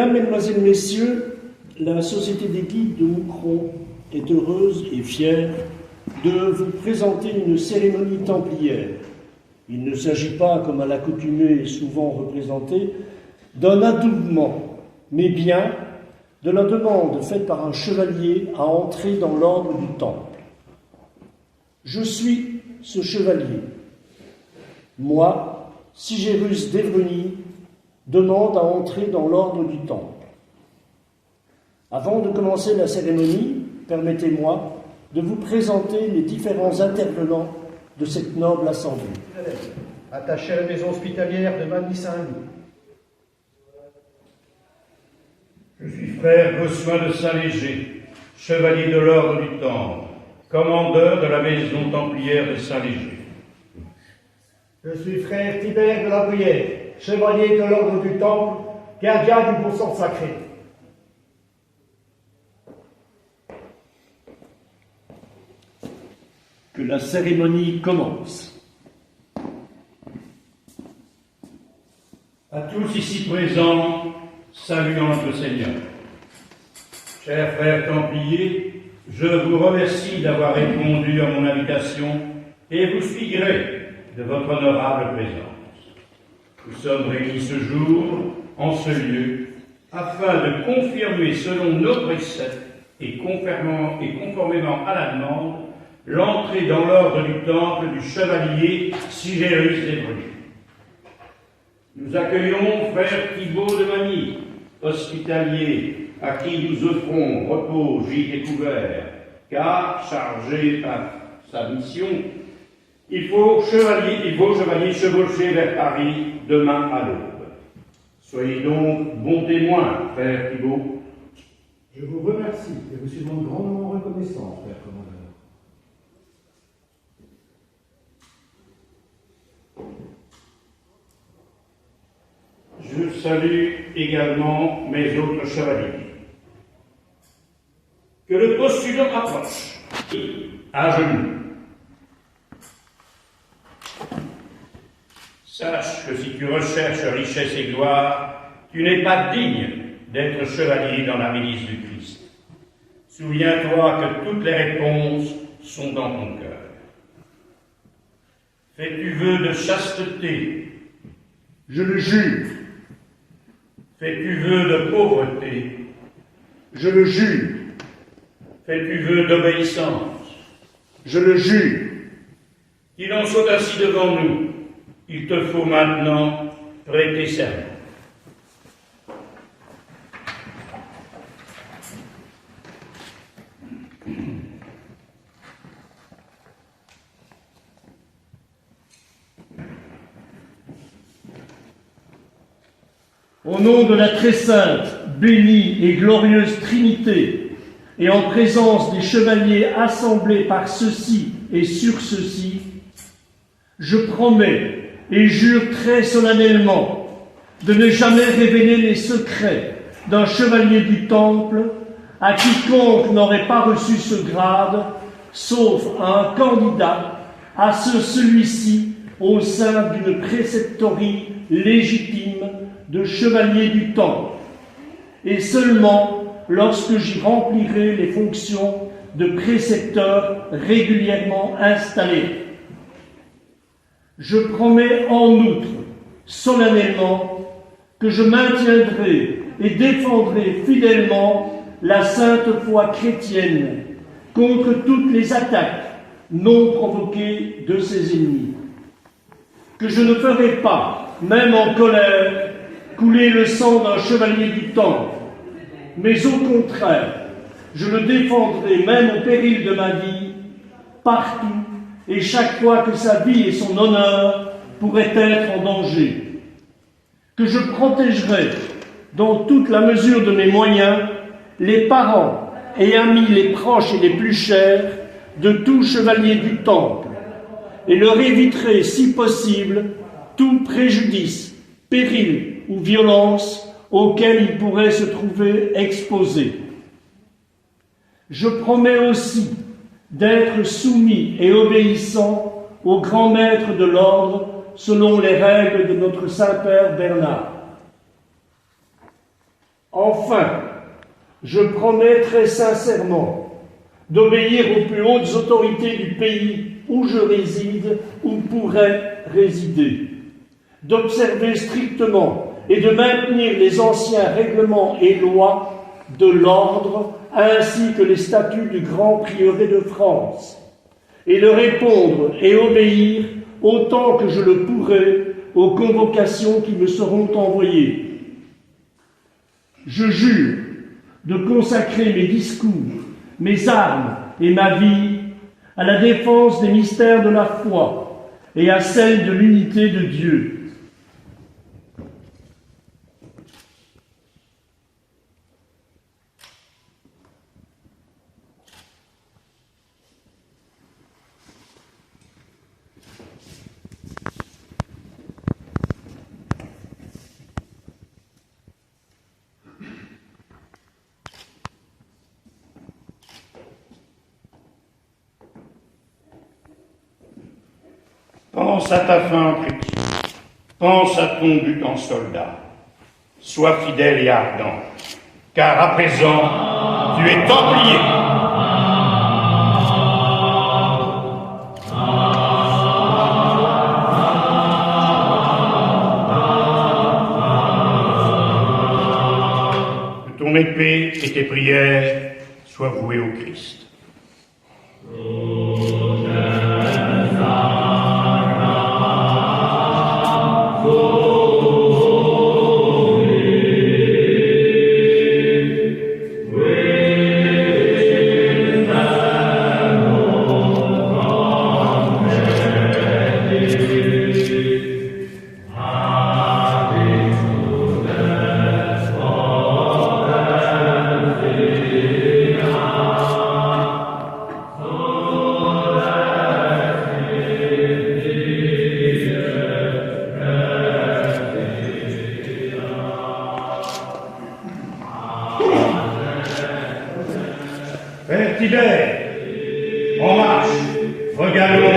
Mesdames, Mesdemoiselles, Messieurs, la Société des guides de Moucron est heureuse et fière de vous présenter une cérémonie templière. Il ne s'agit pas, comme à l'accoutumée souvent représenté, d'un adoubement, mais bien de la demande faite par un chevalier à entrer dans l'ordre du Temple. Je suis ce chevalier. Moi, Sigérus d'Évreny, demande à entrer dans l'ordre du Temple. Avant de commencer la cérémonie, permettez-moi de vous présenter les différents intervenants de cette noble assemblée. Attaché à la maison hospitalière de Magny-Saint-Loup. Je suis frère Gossuin de Saint-Léger, chevalier de l'ordre du Temple, commandeur de la maison templière de Saint-Léger. Je suis frère Tibère de la Bruyère, chevalier de l'ordre du Temple, gardien du beau sang sacré. Que la cérémonie commence. À tous ici présents, saluons notre Seigneur. Chers frères templiers, je vous remercie d'avoir répondu à mon invitation et vous suis gré de votre honorable présence. Nous sommes réunis ce jour, en ce lieu, afin de confirmer selon nos préceptes et conformément à la demande, l'entrée dans l'ordre du Temple du chevalier Sigérus d'Évreny. Nous accueillons frère Thibaut de Magny, hospitalier, à qui nous offrons repos, gîte et couvert, car, chargé par sa mission, il faut chevalier chevaucher vers Paris demain à l'aube. Soyez donc bons témoins, frère Thibaut. Je vous remercie et vous suis donc grandement reconnaissant, frère commandeur. Je salue également mes autres chevaliers. Que le postulant approche, à genoux. Sache que si tu recherches richesse et gloire, tu n'es pas digne d'être chevalier dans la milice du Christ. Souviens-toi que toutes les réponses sont dans ton cœur. Fais-tu vœu de chasteté? Je le jure. Fais-tu vœu de pauvreté? Je le jure. Fais-tu vœu d'obéissance? Je le jure. Qu'il en soit ainsi devant nous. Il te faut maintenant prêter serment. Au nom de la très sainte, bénie et glorieuse Trinité, et en présence des chevaliers assemblés par ceux-ci et sur ceux-ci, je promets et jure très solennellement de ne jamais révéler les secrets d'un chevalier du Temple à quiconque n'aurait pas reçu ce grade, sauf à un candidat, à celui-ci au sein d'une préceptorie légitime de chevalier du Temple, et seulement lorsque j'y remplirai les fonctions de précepteur régulièrement installé. Je promets en outre, solennellement, que je maintiendrai et défendrai fidèlement la sainte foi chrétienne contre toutes les attaques non provoquées de ses ennemis. Que je ne ferai pas, même en colère, couler le sang d'un chevalier du Temple, mais au contraire, je le défendrai même au péril de ma vie, partout et chaque fois que sa vie et son honneur pourraient être en danger. Que je protégerai, dans toute la mesure de mes moyens, les parents et amis les proches et les plus chers de tout chevalier du Temple, et leur éviterai, si possible, tout préjudice, péril ou violence auquel ils pourraient se trouver exposés. Je promets aussi d'être soumis et obéissant au grand maître de l'ordre selon les règles de notre Saint-Père Bernard. Enfin, je promets très sincèrement d'obéir aux plus hautes autorités du pays où je réside ou pourrais résider, d'observer strictement et de maintenir les anciens règlements et lois de l'ordre ainsi que les statuts du Grand Prieuré de France, et de répondre et obéir autant que je le pourrai aux convocations qui me seront envoyées. Je jure de consacrer mes discours, mes armes et ma vie à la défense des mystères de la foi et à celle de l'unité de Dieu. Pense à ta fin en Christ. Pense à ton but en soldat. Sois fidèle et ardent, car à présent, tu es templier. Que ton épée et tes prières soient vouées au Christ. Frère Tibère, en marche, regardons